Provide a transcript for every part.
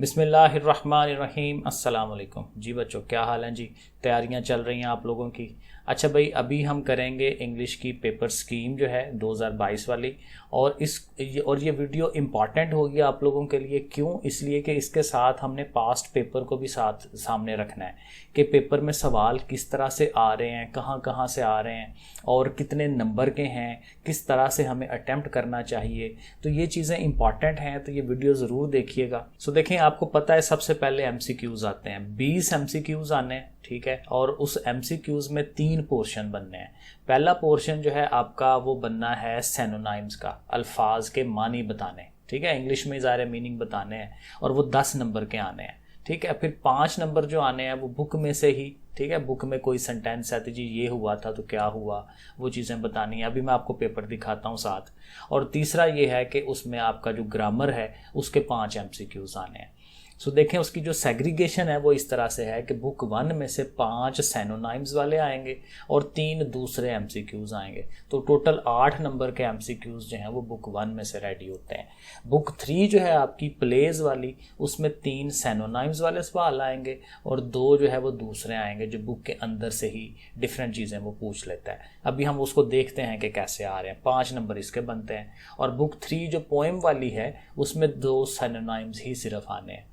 बिस्मिल्लाहिर्रहमानिर्रहीम। अस्सलाम वालेकुम जी बच्चों, क्या हाल हैं जी। तैयारियां चल रही हैं आप लोगों की। अच्छा भाई, अभी हम करेंगे इंग्लिश की पेपर स्कीम जो है 2022 वाली। और ये वीडियो इम्पॉर्टेंट होगी आप लोगों के लिए। क्यों? इसलिए कि इसके साथ हमने पास्ट पेपर को भी साथ सामने रखना है कि पेपर में सवाल किस तरह से आ रहे हैं, कहाँ कहाँ से आ रहे हैं और कितने नंबर के हैं, किस तरह से हमें अटेम्प्ट करना चाहिए। तो ये चीज़ें इंपॉर्टेंट हैं, तो ये वीडियो ज़रूर देखिएगा। सो देखें, आपको पता है सबसे पहले एमसीक्यूज़ आते हैं। 20 एमसीक्यूज़ आने हैं, ठीक है। और उस एमसीक्यूज़ में 3 पोर्शन बनने हैं। पहला पोर्शन जो है आपका वो बनना है सिनोनिम्स का, अल्फाज के मानी बताने, ठीक है। इंग्लिश में ज़ाहिर मीनिंग बताने हैं और वो 10 नंबर के आने हैं, ठीक है। फिर 5 नंबर जो आने हैं वो बुक में से ही, ठीक है। बुक में कोई सेंटेंस है तो जी ये हुआ था तो क्या हुआ, वो चीज़ें बतानी है। अभी मैं आपको पेपर दिखाता हूँ साथ। और तीसरा ये है कि उसमें आपका जो ग्रामर है उसके 5 एमसीक्यूज़ आने हैं। सो देखें, उसकी जो सेग्रीगेशन है वो इस तरह से है कि बुक 1 में से 5 सिनोनिम्स वाले आएंगे और 3 दूसरे एमसीक्यूज़ आएंगे। तो टोटल 8 नंबर के एमसीक्यूज़ जो हैं वो बुक 1 में से रेडी होते हैं। बुक 3 जो है आपकी प्लेज वाली, उसमें 3 सिनोनिम्स वाले सवाल आएंगे और 2 जो है वो दूसरे आएंगे जो बुक के अंदर से ही डिफरेंट चीज़ें वो पूछ लेता है। अभी हम उसको देखते हैं कि कैसे आ रहे हैं। 5 नंबर इसके बनते हैं। और बुक 3 जो पोएम वाली है उसमें 2 सिनोनिम्स ही सिर्फ आने हैं।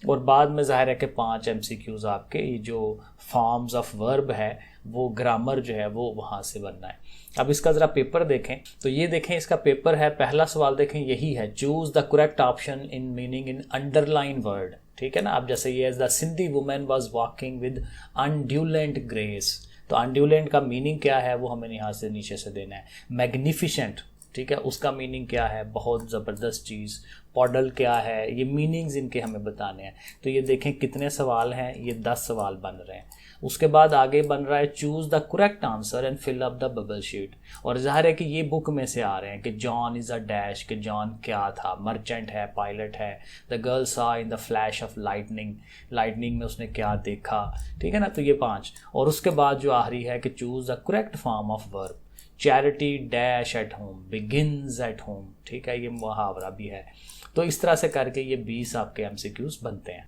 और बाद में ज़ाहिर है कि 5 एमसीक्यूज़ आपके ये जो फॉर्म्स ऑफ वर्ब है वो ग्रामर जो है वो वहाँ से बनना है। अब इसका ज़रा पेपर देखें तो ये देखें, इसका पेपर है। पहला सवाल देखें, यही है, choose the correct option in meaning in underline word, ठीक है ना। अब जैसे ये the Sindhi women was walking with undulant grace, तो अनड्यूलेंट का मीनिंग क्या है वो हमें यहाँ से नीचे से देना है। मैग्निफिशेंट, ठीक है, उसका मीनिंग क्या है, बहुत ज़बरदस्त चीज़। पॉडल क्या है, ये मीनिंग्स इनके हमें बताने हैं। तो ये देखें कितने सवाल हैं, ये 10 सवाल बन रहे हैं। उसके बाद आगे बन रहा है choose the correct answer and fill up the bubble sheet. और ज़ाहिर है कि ये बुक में से आ रहे हैं कि जॉन इज़ अ डैश, कि जॉन क्या था, मर्चेंट है, पायलट है। द गर्ल सा in the flash of lightning, lightning में उसने क्या देखा, ठीक है ना। तो ये 5। और उसके बाद जो आखिरी है कि choose the correct form of verb. Charity dash at home, begins at home, ठीक है, ये मुहावरा भी है। तो इस तरह से करके ये 20 आपके एमसीक्यूज बनते हैं।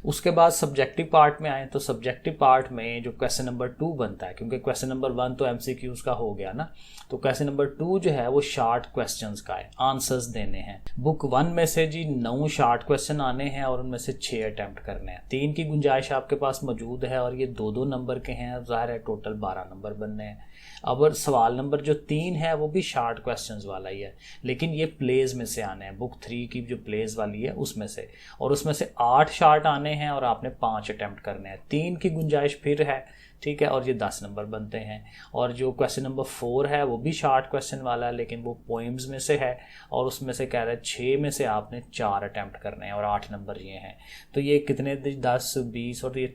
उसके बाद सब्जेक्टिव पार्ट में आए तो सब्जेक्टिव पार्ट में जो क्वेश्चन नंबर 2 बनता है, क्योंकि क्वेश्चन नंबर 1 तो एमसीक्यूज का हो गया ना, तो क्वेश्चन नंबर 2 जो है वो शार्ट क्वेश्चंस का है, आंसर्स देने हैं। बुक 1 में से जी 9 शार्ट क्वेश्चन आने हैं और उनमें से 6 अटेम्प्ट करने हैं। 3 की गुंजाइश आपके पास मौजूद है और ये 2-2 नंबर के हैं। ज़ाहिर है टोटल 12 नंबर बनने हैं। अब सवाल नंबर जो 3 है वो भी शार्ट क्वेश्चंस वाला ही है, लेकिन ये प्लेज में से आने हैं। बुक 3 की जो प्लेज वाली है उसमें से, और उसमें से 8 शार्ट आने हैं और आपने 5 अटेम्प्ट करने हैं। 3 की गुंजाइश फिर है, ठीक है, और ये 10 नंबर बनते हैं। और जो क्वेश्चन नंबर 4 है वो भी शार्ट क्वेश्चन वाला है, लेकिन वो पोइम्स में से है और उसमें से कह रहा है 6 में से आपने 4 अटेम्प्ट करने हैं और 8 नंबर ये हैं। तो ये कितने, 10, 20 और ये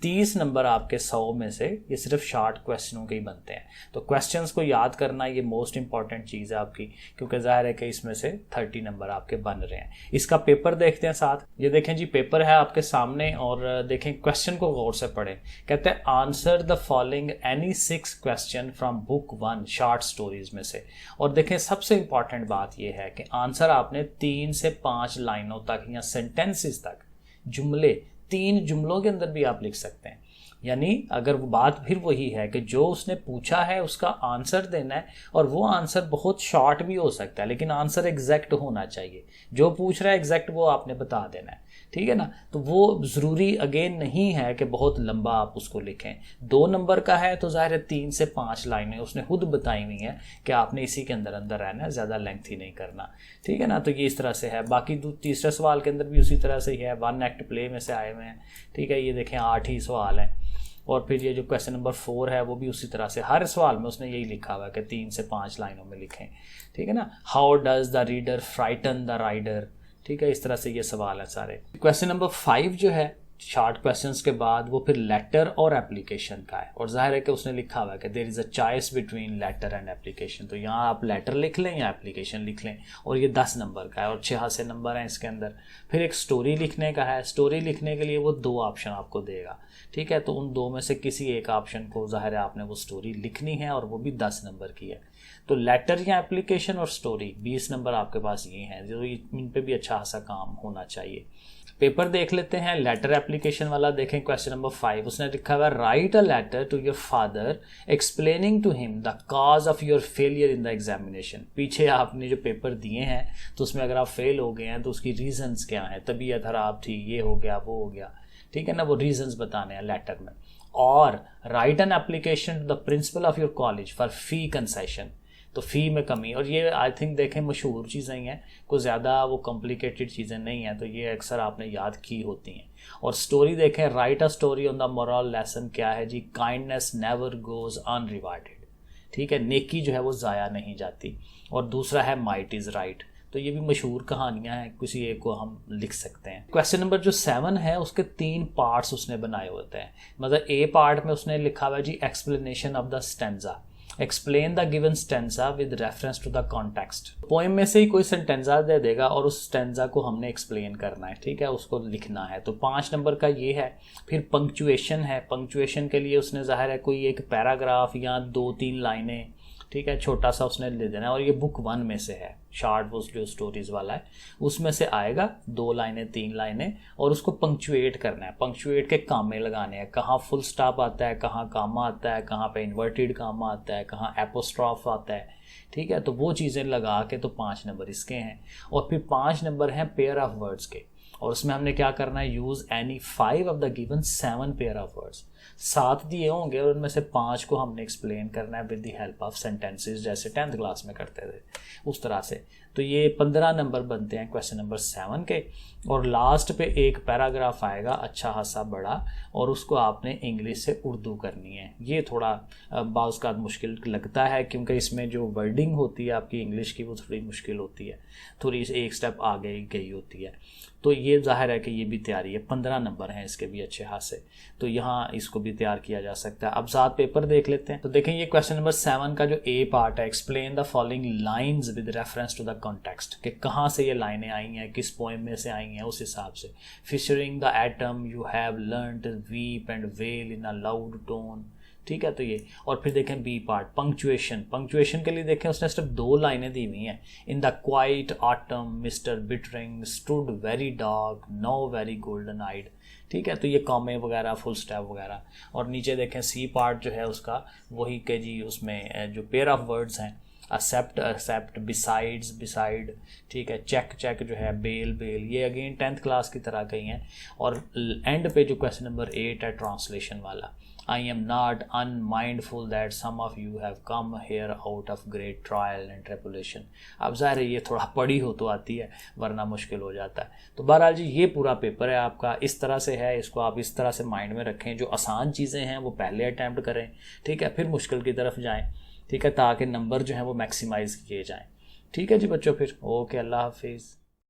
30 नंबर आपके 100 में से ये सिर्फ शार्ट क्वेश्चनों के ही बनते हैं। तो क्वेश्चंस को याद करना ये मोस्ट इंपॉर्टेंट चीज़ है आपकी, क्योंकि ज़ाहिर है कि इसमें से 30 नंबर आपके बन रहे हैं। इसका पेपर देखते हैं साथ। ये देखें जी, पेपर है आपके सामने और देखें क्वेश्चन को गौर से पढ़ें। कहते हैं answer the following any 6 question from book 1 short stories में से। और देखें सबसे इंपॉर्टेंट बात यह है कि आंसर आपने 3 से 5 लाइनों तक या सेंटेंसेस तक, जुमले, 3 जुमलों के अंदर भी आप लिख सकते हैं। यानी अगर वो बात फिर वही है कि जो उसने पूछा है उसका आंसर देना है, और वो आंसर बहुत शॉर्ट भी हो सकता है लेकिन आंसर एग्जैक्ट होना चाहिए। जो पूछ रहा है एग्जैक्ट वो आपने बता देना है, ठीक है ना। तो वो ज़रूरी अगेन नहीं है कि बहुत लंबा आप उसको लिखें। 2 नंबर का है तो ज़ाहिर है 3 से 5 लाइनें उसने खुद बताई हुई हैं कि आपने इसी के अंदर अंदर रहना है, ज़्यादा लेंथी नहीं करना, ठीक है ना। तो ये इस तरह से है। बाकी तीसरे सवाल के अंदर भी उसी तरह से ही है, 1 एक्ट प्ले में से आए हुए हैं, ठीक है। ये देखें 8 ही सवाल हैं। और फिर ये जो क्वेश्चन नंबर 4 है वो भी उसी तरह से, हर सवाल में उसने यही लिखा हुआ है कि 3 से 5 लाइनों में लिखें, ठीक है ना। How does the reader frighten the rider, ठीक है। इस तरह से ये सवाल है सारे। क्वेश्चन नंबर 5 जो है शार्ट क्वेश्चंस के बाद वो फिर लेटर और एप्लीकेशन का है, और जाहिर है कि उसने लिखा हुआ है कि there is a choice between letter and application. तो यहाँ आप लेटर लिख लें या एप्लीकेशन लिख लें, और ये 10 नंबर का है और 86 नंबर हैं इसके अंदर। फिर एक स्टोरी लिखने का है। स्टोरी लिखने के लिए वो 2 ऑप्शन आपको देगा, ठीक है। तो उन 2 में से किसी एक ऑप्शन को ज़ाहिर है आपने वो स्टोरी लिखनी है और वो भी 10 नंबर की है। तो लेटर या एप्लीकेशन और स्टोरी 20 नंबर आपके पास ये हैं, जो इन पे भी अच्छा खासा काम होना चाहिए। पेपर देख लेते हैं, लेटर एप्लीकेशन वाला देखें। क्वेश्चन नंबर 5 उसने लिखा हुआ write a letter to your father explaining to him the cause of your failure in the examination. पीछे आपने जो पेपर दिए हैं तो उसमें अगर आप फेल हो गए हैं तो उसकी रीजंस क्या हैं, तबीयत खराब थी, ये हो गया, वो हो गया, ठीक है ना, वो रीजंस बताने हैं लेटर में। और write an application to the principal of your college for fee concession, तो फ़ी में कमी। और ये आई थिंक देखें मशहूर चीज़ें ही हैं, कोई ज़्यादा वो कॉम्प्लिकेटेड चीज़ें नहीं हैं, तो ये अक्सर आपने याद की होती हैं। और स्टोरी देखें, right a story on the moral lesson क्या है जी, काइंडनेस नेवर गोज़ अनरिवार्डेड, ठीक है, नेकी जो है वो ज़ाया नहीं जाती। और दूसरा है माइट इज़ राइट। तो ये भी मशहूर कहानियाँ हैं, किसी एक को हम लिख सकते हैं। क्वेश्चन नंबर जो 7 है उसके 3 पार्ट्स उसने बनाए होते हैं। मतलब ए पार्ट में उसने लिखा हुआ है जी explanation of the stanza, explain the given stanza with reference to the context. Poem में से ही कोई सेंटेंजा दे देगा और उस स्टेंजा को हमने एक्सप्लेन करना है, ठीक है, उसको लिखना है। तो 5 नंबर का ये है। फिर पंक्चुएशन है, पंक्चुएशन के लिए उसने ज़ाहिर है कोई एक पैराग्राफ या 2-3 लाइनें, ठीक है, छोटा सा उसने ले देना है। और ये बुक 1 में से है, शार्ट वो जो स्टोरीज़ वाला है उसमें से आएगा, 2 लाइनें 3 लाइनें, और उसको पंक्चुएट करना है। पंक्चुएट के कामे लगाने हैं, कहाँ फुल स्टॉप आता है, कहाँ कामा आता है, कहाँ पे इन्वर्टेड कामा आता है, कहाँ एपोस्ट्रॉफ आता है, ठीक है। तो वो चीज़ें लगा के तो 5 नंबर इसके हैं। और फिर 5 नंबर हैं पेयर ऑफ वर्ड्स के, और उसमें हमने क्या करना है, use any 5 of the given 7 pair of words. 7 दिए होंगे और उनमें से 5 को हमने एक्सप्लेन करना है with the help of sentences, जैसे 10th क्लास में करते थे उस तरह से। तो ये 15 नंबर बनते हैं क्वेश्चन नंबर 7 के। और लास्ट पे एक पैराग्राफ आएगा अच्छा खासा बड़ा, और उसको आपने इंग्लिश से उर्दू करनी है। ये थोड़ा बाज़ का मुश्किल लगता है, क्योंकि इसमें जो वर्डिंग होती है आपकी इंग्लिश की वो थोड़ी मुश्किल होती है, थोड़ी एक स्टेप आगे गई होती है। तो ये जाहिर है कि ये भी तैयारी है, 15 नंबर हैं इसके भी अच्छे खासे, तो यहाँ इसको भी तैयार किया जा सकता है। अब 7 पेपर देख लेते हैं। तो देखें ये क्वेश्चन नंबर 7 का जो ए पार्ट है, explain the following lines with reference to the context, कि कहाँ से ये लाइनें आई हैं, किस पोएम में से आई हैं, उस हिसाब से। Fishing the atom you have learned weep and wail in a loud tone, ठीक है। तो ये, और फिर देखें बी पार्ट पंक्चुएशन। पंक्चुएशन के लिए देखें उसने सिर्फ 2 लाइनें दी हुई हैं। In the quiet autumn Mr Bittering stood very dark no very golden eyed, ठीक है। तो ये कॉमे वगैरह, फुल स्टॉप वगैरह। और नीचे देखें सी पार्ट जो है उसका वही के जी, उसमें जो पेयर ऑफ वर्ड्स हैं, एक्सेप्ट एक्सेप्ट, बिसाइड्स बिसाइड, ठीक है, चेक चेक जो है, बेल बेल, ये अगेन 10th क्लास की तरह कही हैं। और एंड पे जो क्वेश्चन नंबर 8 है ट्रांसलेशन वाला, I am not unmindful that some of you have come here out of great trial and tribulation. अब ज़ाहिर है ये थोड़ा पढ़ी हो तो आती है, वरना मुश्किल हो जाता है। तो बहरहाल जी ये पूरा पेपर है आपका, इस तरह से है, इसको आप इस तरह से माइंड में रखें। जो आसान चीज़ें हैं वो पहले अटैम्प्ट करें, ठीक है, फिर मुश्किल की तरफ जाएँ, ठीक है, ताकि नंबर जो है वो मैक्सिमाइज़ किए जाएँ। ठीक है जी बच्चों, फिर ओके, अल्लाह हाफिज़।